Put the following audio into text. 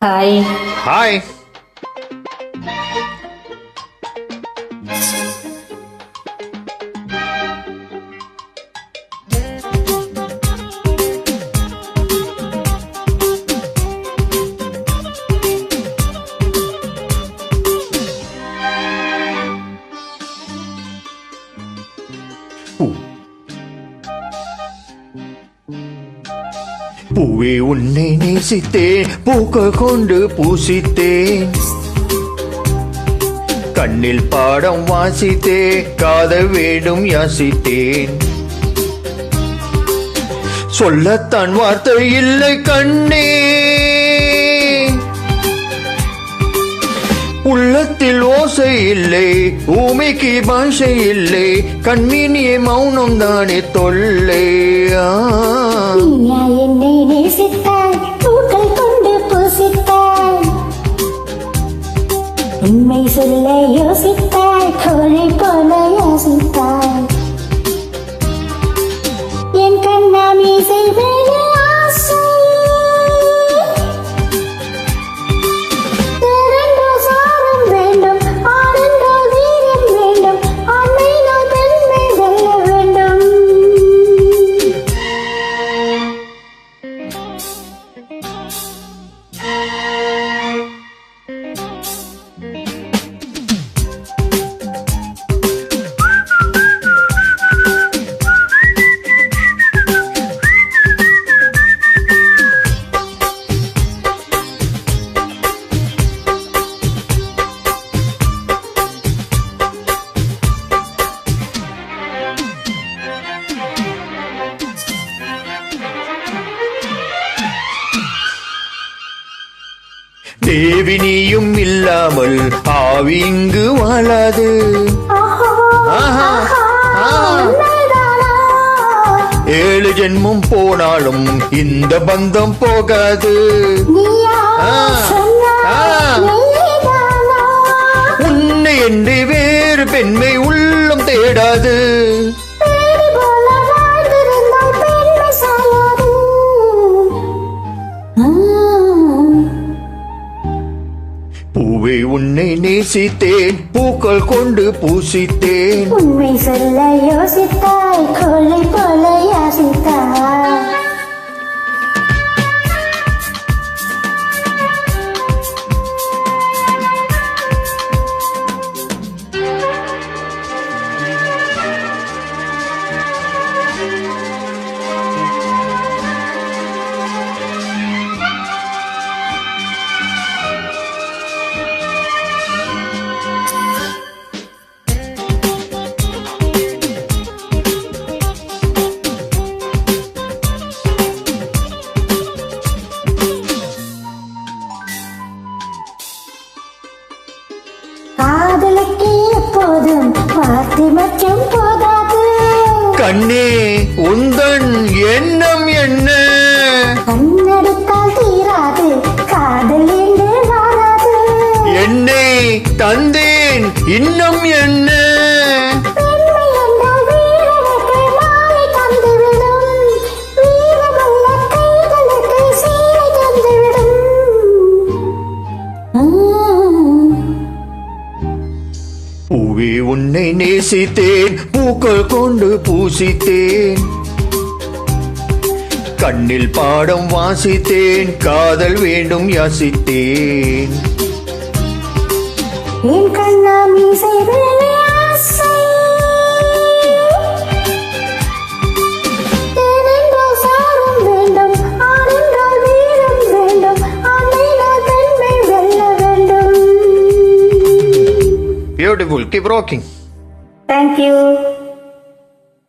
Hi. Hi. பூவே உன்னை நேசித்தேன், பூக்கள் கொண்டு பூசித்தேன், கண்ணில் பாடம் வாசித்தேன், காதல் வேண்டும் யாசித்தேன். சொல்லத்தான் வார்த்தை இல்லை கண்ணே, உள்ளத்தில் ஓசை இல்லை, ஊமைக்கு பாஷை இல்லை, கண்ணினிய மௌனம் தானே தொல்லையா. என்னை நேசித்தாய், பூக்கள் கொண்டு பூசித்தாய், உண்மை சொல்ல யோசித்தாய், கோழை போல யோசித்தாய். என் கண்ணா நீ செய்வேனே ஆசை, தேரென்றோ சாரம் வேண்டும், ஆரென்றோ வீரம் வேண்டும், ஆண்மையிலோ பெண்மை வெல்ல வேண்டும். தேவி நீயும் இல்லாமல் ஆவி இங்கு வாழாது. ஆஹா, ஆஹா. 7 ஜென்மம் போனாலும் இந்த பந்தம் போகாது. உன்னை என்று வேறு பெண்மை உள்ளம் தேடாது. பூவே உன்னை நேசித்தேன், பூக்கள் கொண்டு பூசித்தேன், உண்மை சொல்ல யோசித்தாய், கோழை போல யாசித்தாய். காதலுக்கு எப்போதும் வார்த்தை மட்டும் போதாது. கண்ணே உந்தன் எண்ணம் என்ன? கண்ணெடுத்தால் தீராது, காதல் என்று வாராது. என்னை தந்தேன் இன்னும் என்ன? பெண்மை என்றால் வீரனுக்கு மாலை தந்துவிடும், வீரமல்ல கைகளுக்கு சீலை தந்துவிடும். பூவே உன்னை நேசித்தேன், பூக்கள் கொண்டு பூசித்தேன், கண்ணில் பாடம் வாசித்தேன், காதல் வேண்டும் யாசித்தேன். என் கண்ணா நீ செய்வேனே ஆசை, தேரென்றோ சாரம் வேண்டும், ஆரென்றோ வீரம் வேண்டும், ஆண்மையிலோ பெண்மை வெல்ல வேண்டும். Beautiful, keep rocking. Thank you.